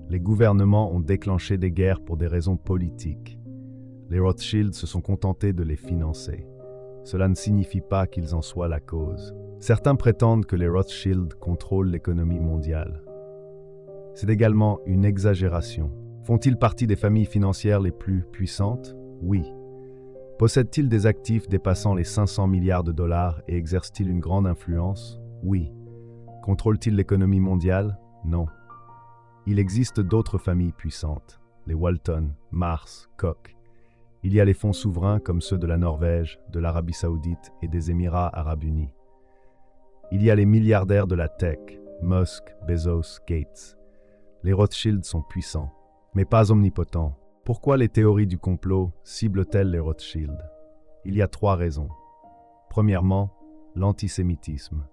Les gouvernements ont déclenché des guerres pour des raisons politiques. Les Rothschild se sont contentés de les financer. Cela ne signifie pas qu'ils en soient la cause. Certains prétendent que les Rothschild contrôlent l'économie mondiale. C'est également une exagération. Font-ils partie des familles financières les plus puissantes? Oui. Possèdent-ils des actifs dépassant les 500 milliards de dollars et exercent-ils une grande influence? Oui. Contrôlent-ils l'économie mondiale? Non. Il existe d'autres familles puissantes, les Walton, Mars, Koch. Il y a les fonds souverains comme ceux de la Norvège, de l'Arabie Saoudite et des Émirats Arabes Unis. Il y a les milliardaires de la tech, Musk, Bezos, Gates. Les Rothschild sont puissants, mais pas omnipotents. Pourquoi les théories du complot ciblent-elles les Rothschild? Il y a 3 raisons. Premièrement, l'antisémitisme.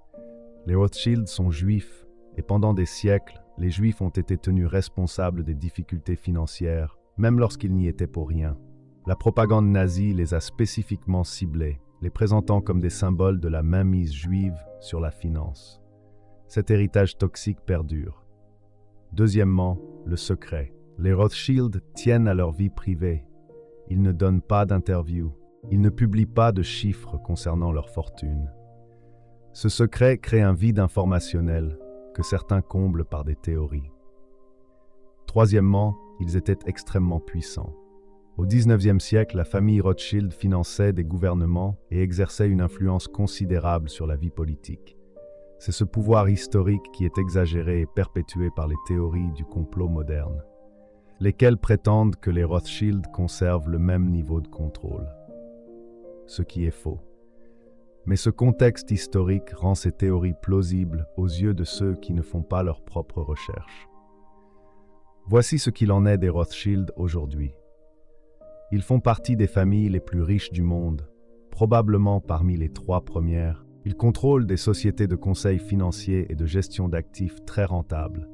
Les Rothschild sont juifs et pendant des siècles, les juifs ont été tenus responsables des difficultés financières, même lorsqu'ils n'y étaient pour rien. La propagande nazie les a spécifiquement ciblés, les présentant comme des symboles de la mainmise juive sur la finance. Cet héritage toxique perdure. Deuxièmement, le secret. Les Rothschild tiennent à leur vie privée. Ils ne donnent pas d'interviews. Ils ne publient pas de chiffres concernant leur fortune. Ce secret crée un vide informationnel que certains comblent par des théories. Troisièmement, ils étaient extrêmement puissants. Au XIXe siècle, la famille Rothschild finançait des gouvernements et exerçait une influence considérable sur la vie politique. C'est ce pouvoir historique qui est exagéré et perpétué par les théories du complot moderne, lesquelles prétendent que les Rothschild conservent le même niveau de contrôle. Ce qui est faux. Mais ce contexte historique rend ces théories plausibles aux yeux de ceux qui ne font pas leurs propres recherches. Voici ce qu'il en est des Rothschild aujourd'hui. Ils font partie des familles les plus riches du monde, probablement parmi les 3 premières. Ils contrôlent des sociétés de conseil financier et de gestion d'actifs très rentables.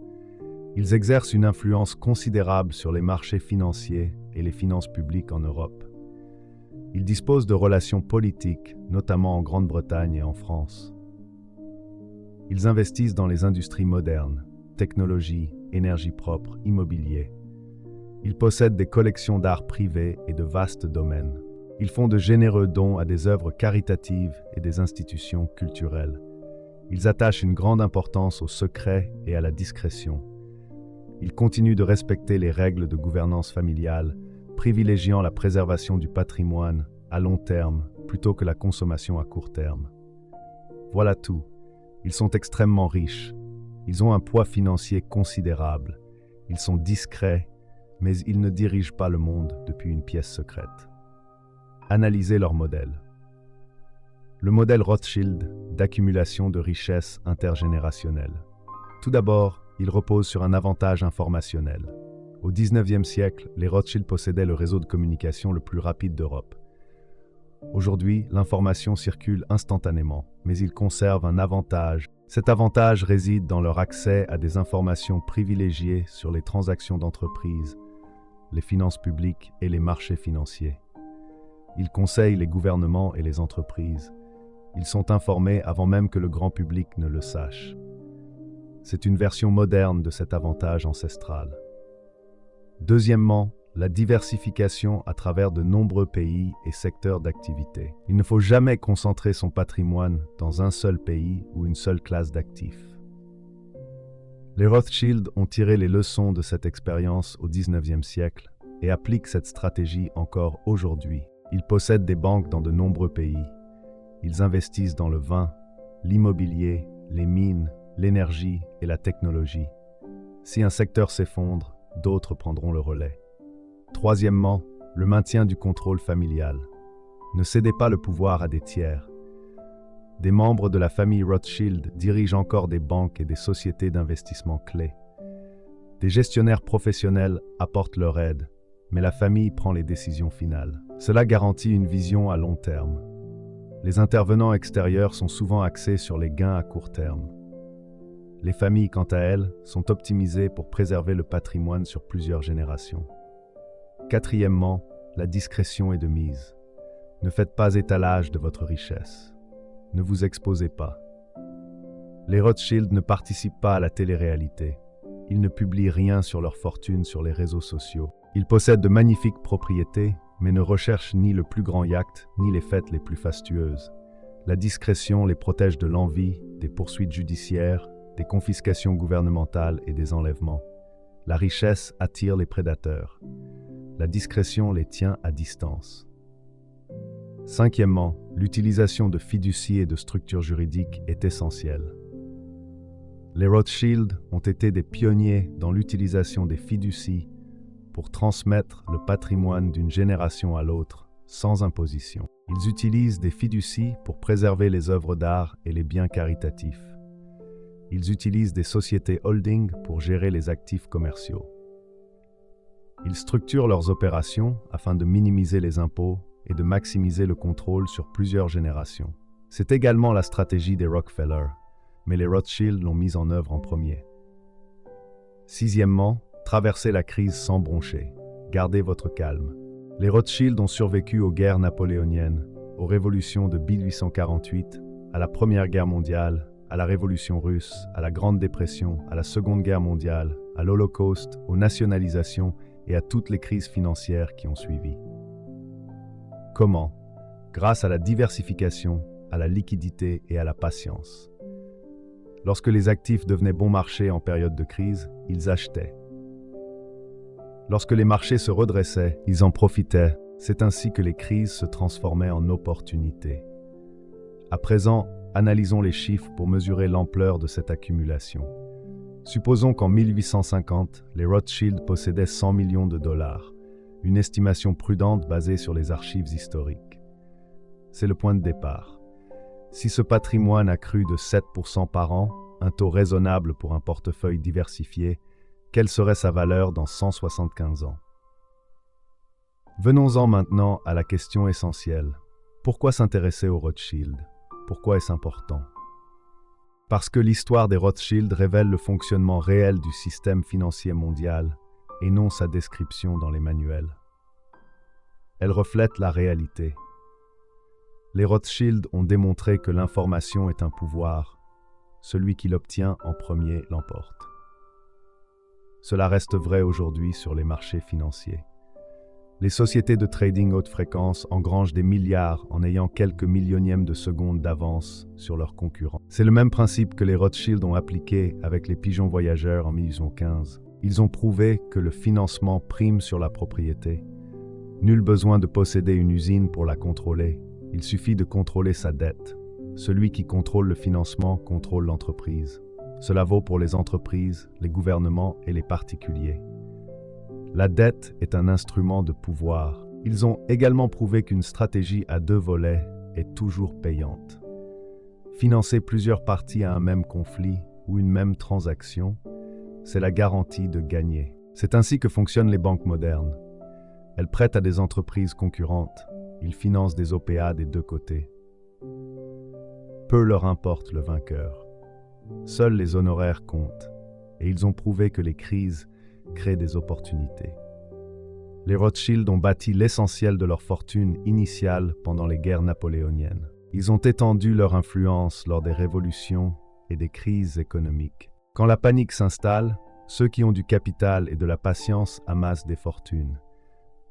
Ils exercent une influence considérable sur les marchés financiers et les finances publiques en Europe. Ils disposent de relations politiques, notamment en Grande-Bretagne et en France. Ils investissent dans les industries modernes, technologie, énergie propre, immobilier. Ils possèdent des collections d'art privées et de vastes domaines. Ils font de généreux dons à des œuvres caritatives et des institutions culturelles. Ils attachent une grande importance au secret et à la discrétion. Ils continuent de respecter les règles de gouvernance familiale, privilégiant la préservation du patrimoine à long terme plutôt que la consommation à court terme. Voilà tout. Ils sont extrêmement riches. Ils ont un poids financier considérable. Ils sont discrets, mais ils ne dirigent pas le monde depuis une pièce secrète. Analysez leur modèle. Le modèle Rothschild d'accumulation de richesses intergénérationnelles. Tout d'abord, il repose sur un avantage informationnel. Au XIXe siècle, les Rothschild possédaient le réseau de communication le plus rapide d'Europe. Aujourd'hui, l'information circule instantanément, mais ils conservent un avantage. Cet avantage réside dans leur accès à des informations privilégiées sur les transactions d'entreprise, les finances publiques et les marchés financiers. Ils conseillent les gouvernements et les entreprises. Ils sont informés avant même que le grand public ne le sache. C'est une version moderne de cet avantage ancestral. Deuxièmement, la diversification à travers de nombreux pays et secteurs d'activité. Il ne faut jamais concentrer son patrimoine dans un seul pays ou une seule classe d'actifs. Les Rothschild ont tiré les leçons de cette expérience au XIXe siècle et appliquent cette stratégie encore aujourd'hui. Ils possèdent des banques dans de nombreux pays. Ils investissent dans le vin, l'immobilier, les mines, l'énergie et la technologie. Si un secteur s'effondre, d'autres prendront le relais. Troisièmement, le maintien du contrôle familial. Ne cédez pas le pouvoir à des tiers. Des membres de la famille Rothschild dirigent encore des banques et des sociétés d'investissement clés. Des gestionnaires professionnels apportent leur aide, mais la famille prend les décisions finales. Cela garantit une vision à long terme. Les intervenants extérieurs sont souvent axés sur les gains à court terme. Les familles, quant à elles, sont optimisées pour préserver le patrimoine sur plusieurs générations. Quatrièmement, la discrétion est de mise. Ne faites pas étalage de votre richesse. Ne vous exposez pas. Les Rothschild ne participent pas à la télé-réalité. Ils ne publient rien sur leur fortune sur les réseaux sociaux. Ils possèdent de magnifiques propriétés, mais ne recherchent ni le plus grand yacht, ni les fêtes les plus fastueuses. La discrétion les protège de l'envie, des poursuites judiciaires, des confiscations gouvernementales et des enlèvements. La richesse attire les prédateurs. La discrétion les tient à distance. Cinquièmement, l'utilisation de fiducies et de structures juridiques est essentielle. Les Rothschild ont été des pionniers dans l'utilisation des fiducies pour transmettre le patrimoine d'une génération à l'autre sans imposition. Ils utilisent des fiducies pour préserver les œuvres d'art et les biens caritatifs. Ils utilisent des sociétés holding pour gérer les actifs commerciaux. Ils structurent leurs opérations afin de minimiser les impôts et de maximiser le contrôle sur plusieurs générations. C'est également la stratégie des Rockefeller, mais les Rothschild l'ont mise en œuvre en premier. Sixièmement, traversez la crise sans broncher. Gardez votre calme. Les Rothschild ont survécu aux guerres napoléoniennes, aux révolutions de 1848, à la Première Guerre mondiale, à la Révolution russe, à la Grande Dépression, à la Seconde Guerre mondiale, à l'Holocauste, aux nationalisations et à toutes les crises financières qui ont suivi. Comment? Grâce à la diversification, à la liquidité et à la patience. Lorsque les actifs devenaient bon marché en période de crise, ils achetaient. Lorsque les marchés se redressaient, ils en profitaient. C'est ainsi que les crises se transformaient en opportunités. À présent, analysons les chiffres pour mesurer l'ampleur de cette accumulation. Supposons qu'en 1850, les Rothschild possédaient 100 millions de dollars, une estimation prudente basée sur les archives historiques. C'est le point de départ. Si ce patrimoine a cru de 7% par an, un taux raisonnable pour un portefeuille diversifié, quelle serait sa valeur dans 175 ans? Venons-en maintenant à la question essentielle. Pourquoi s'intéresser aux Rothschild? Pourquoi est-ce important? Parce que l'histoire des Rothschild révèle le fonctionnement réel du système financier mondial et non sa description dans les manuels. Elle reflète la réalité. Les Rothschild ont démontré que l'information est un pouvoir. Celui qui l'obtient en premier l'emporte. Cela reste vrai aujourd'hui sur les marchés financiers. Les sociétés de trading haute fréquence engrangent des milliards en ayant quelques millionièmes de seconde d'avance sur leurs concurrents. C'est le même principe que les Rothschild ont appliqué avec les pigeons voyageurs en 1815. Ils ont prouvé que le financement prime sur la propriété. Nul besoin de posséder une usine pour la contrôler. Il suffit de contrôler sa dette. Celui qui contrôle le financement contrôle l'entreprise. Cela vaut pour les entreprises, les gouvernements et les particuliers. La dette est un instrument de pouvoir. Ils ont également prouvé qu'une stratégie à deux volets est toujours payante. Financer plusieurs parties à un même conflit ou une même transaction, c'est la garantie de gagner. C'est ainsi que fonctionnent les banques modernes. Elles prêtent à des entreprises concurrentes. Ils financent des OPA des deux côtés. Peu leur importe le vainqueur. Seuls les honoraires comptent, et ils ont prouvé que les crises créent des opportunités. Les Rothschild ont bâti l'essentiel de leur fortune initiale pendant les guerres napoléoniennes. Ils ont étendu leur influence lors des révolutions et des crises économiques. Quand la panique s'installe, ceux qui ont du capital et de la patience amassent des fortunes.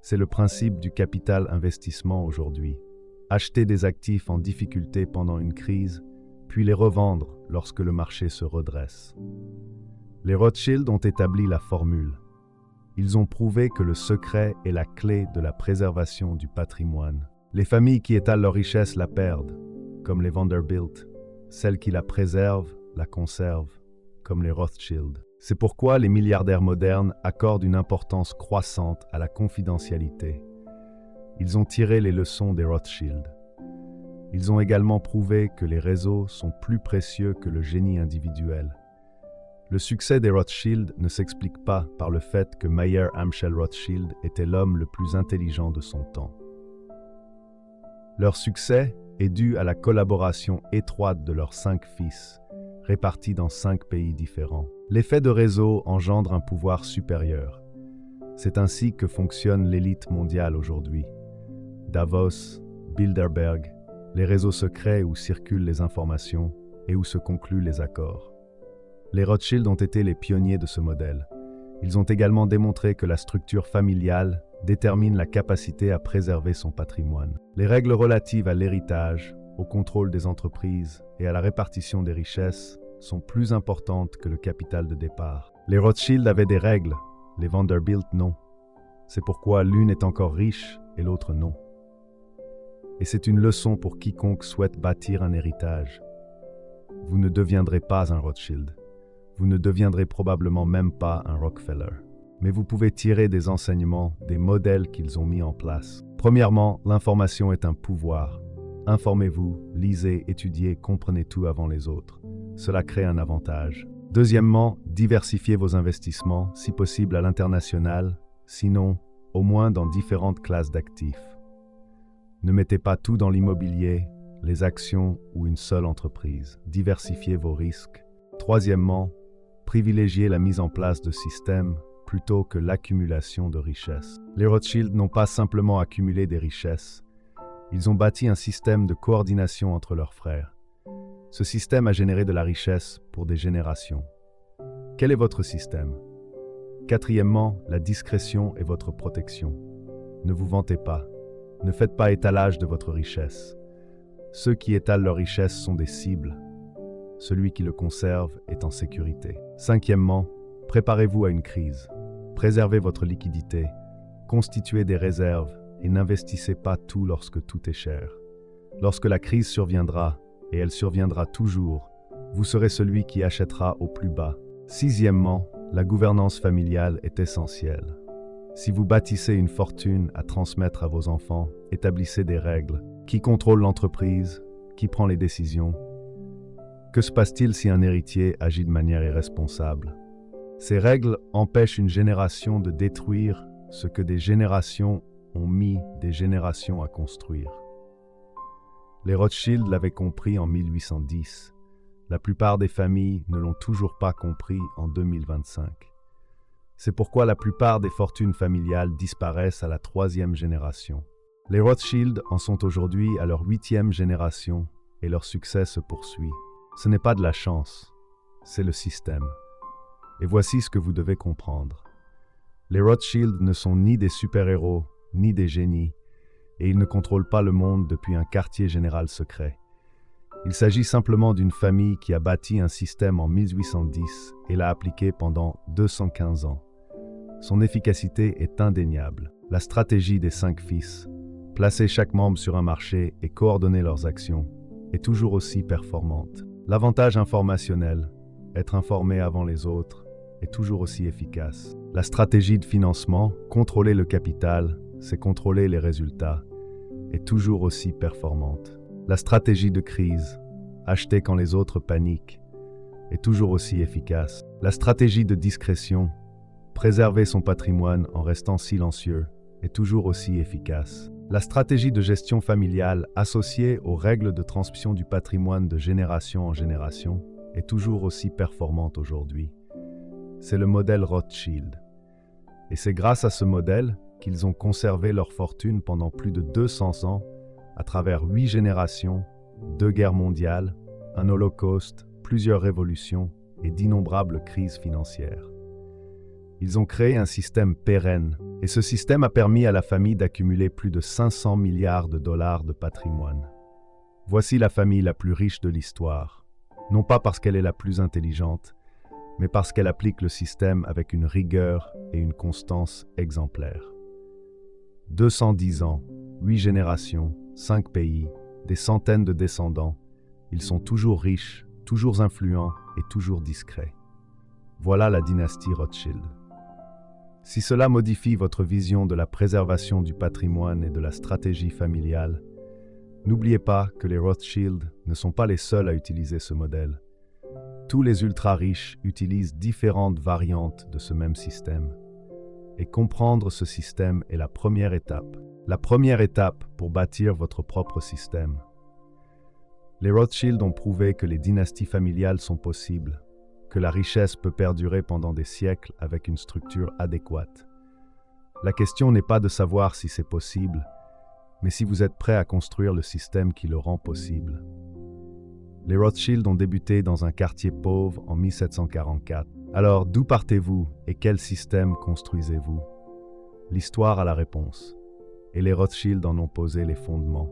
C'est le principe du capital investissement aujourd'hui. Acheter des actifs en difficulté pendant une crise, puis les revendre lorsque le marché se redresse. Les Rothschild ont établi la formule. Ils ont prouvé que le secret est la clé de la préservation du patrimoine. Les familles qui étalent leur richesse la perdent, comme les Vanderbilt. Celles qui la préservent la conservent, comme les Rothschild. C'est pourquoi les milliardaires modernes accordent une importance croissante à la confidentialité. Ils ont tiré les leçons des Rothschild. Ils ont également prouvé que les réseaux sont plus précieux que le génie individuel. Le succès des Rothschild ne s'explique pas par le fait que Mayer Amschel Rothschild était l'homme le plus intelligent de son temps. Leur succès est dû à la collaboration étroite de leurs 5 fils, répartis dans 5 pays différents. L'effet de réseau engendre un pouvoir supérieur. C'est ainsi que fonctionne l'élite mondiale aujourd'hui. Davos, Bilderberg, les réseaux secrets où circulent les informations et où se concluent les accords. Les Rothschild ont été les pionniers de ce modèle. Ils ont également démontré que la structure familiale détermine la capacité à préserver son patrimoine. Les règles relatives à l'héritage, au contrôle des entreprises et à la répartition des richesses sont plus importantes que le capital de départ. Les Rothschild avaient des règles, les Vanderbilt non. C'est pourquoi l'une est encore riche et l'autre non. Et c'est une leçon pour quiconque souhaite bâtir un héritage. Vous ne deviendrez pas un Rothschild. Vous ne deviendrez probablement même pas un Rockefeller. Mais vous pouvez tirer des enseignements des modèles qu'ils ont mis en place. Premièrement, l'information est un pouvoir. Informez-vous, lisez, étudiez, comprenez tout avant les autres. Cela crée un avantage. Deuxièmement, diversifiez vos investissements, si possible à l'international, sinon, au moins dans différentes classes d'actifs. Ne mettez pas tout dans l'immobilier, les actions ou une seule entreprise. Diversifiez vos risques. Troisièmement, privilégiez la mise en place de systèmes plutôt que l'accumulation de richesses. Les Rothschild n'ont pas simplement accumulé des richesses, ils ont bâti un système de coordination entre leurs frères. Ce système a généré de la richesse pour des générations. Quel est votre système? Quatrièmement, la discrétion est votre protection. Ne vous vantez pas. Ne faites pas étalage de votre richesse. Ceux qui étalent leur richesse sont des cibles. Celui qui le conserve est en sécurité. Cinquièmement, préparez-vous à une crise. Préservez votre liquidité. Constituez des réserves et n'investissez pas tout lorsque tout est cher. Lorsque la crise surviendra, et elle surviendra toujours, vous serez celui qui achètera au plus bas. Sixièmement, la gouvernance familiale est essentielle. Si vous bâtissez une fortune à transmettre à vos enfants, établissez des règles. Qui contrôle l'entreprise? Qui prend les décisions? Que se passe-t-il si un héritier agit de manière irresponsable? Ces règles empêchent une génération de détruire ce que des générations ont mis des générations à construire. Les Rothschild l'avaient compris en 1810. La plupart des familles ne l'ont toujours pas compris en 2025. C'est pourquoi la plupart des fortunes familiales disparaissent à la 3e génération. Les Rothschild en sont aujourd'hui à leur 8e génération et leur succès se poursuit. Ce n'est pas de la chance, c'est le système. Et voici ce que vous devez comprendre. Les Rothschild ne sont ni des super-héros, ni des génies, et ils ne contrôlent pas le monde depuis un quartier général secret. Il s'agit simplement d'une famille qui a bâti un système en 1810 et l'a appliqué pendant 215 ans. Son efficacité est indéniable. La stratégie des 5 fils, placer chaque membre sur un marché et coordonner leurs actions, est toujours aussi performante. L'avantage informationnel, être informé avant les autres, est toujours aussi efficace. La stratégie de financement, contrôler le capital, c'est contrôler les résultats, est toujours aussi performante. La stratégie de crise, acheter quand les autres paniquent, est toujours aussi efficace. La stratégie de discrétion, préserver son patrimoine en restant silencieux, est toujours aussi efficace. La stratégie de gestion familiale associée aux règles de transmission du patrimoine de génération en génération est toujours aussi performante aujourd'hui. C'est le modèle Rothschild. Et c'est grâce à ce modèle qu'ils ont conservé leur fortune pendant plus de 200 ans à travers 8 générations, 2 guerres mondiales, un holocauste, plusieurs révolutions et d'innombrables crises financières. Ils ont créé un système pérenne, et ce système a permis à la famille d'accumuler plus de 500 milliards de dollars de patrimoine. Voici la famille la plus riche de l'histoire, non pas parce qu'elle est la plus intelligente, mais parce qu'elle applique le système avec une rigueur et une constance exemplaires. 210 ans, 8 générations, 5 pays, des centaines de descendants, ils sont toujours riches, toujours influents et toujours discrets. Voilà la dynastie Rothschild. Si cela modifie votre vision de la préservation du patrimoine et de la stratégie familiale, n'oubliez pas que les Rothschild ne sont pas les seuls à utiliser ce modèle. Tous les ultra-riches utilisent différentes variantes de ce même système. Et comprendre ce système est la première étape. La première étape pour bâtir votre propre système. Les Rothschild ont prouvé que les dynasties familiales sont possibles, que la richesse peut perdurer pendant des siècles avec une structure adéquate. La question n'est pas de savoir si c'est possible, mais si vous êtes prêt à construire le système qui le rend possible. Les Rothschild ont débuté dans un quartier pauvre en 1744. Alors, d'où partez-vous et quel système construisez-vous? L'histoire a la réponse, et les Rothschild en ont posé les fondements.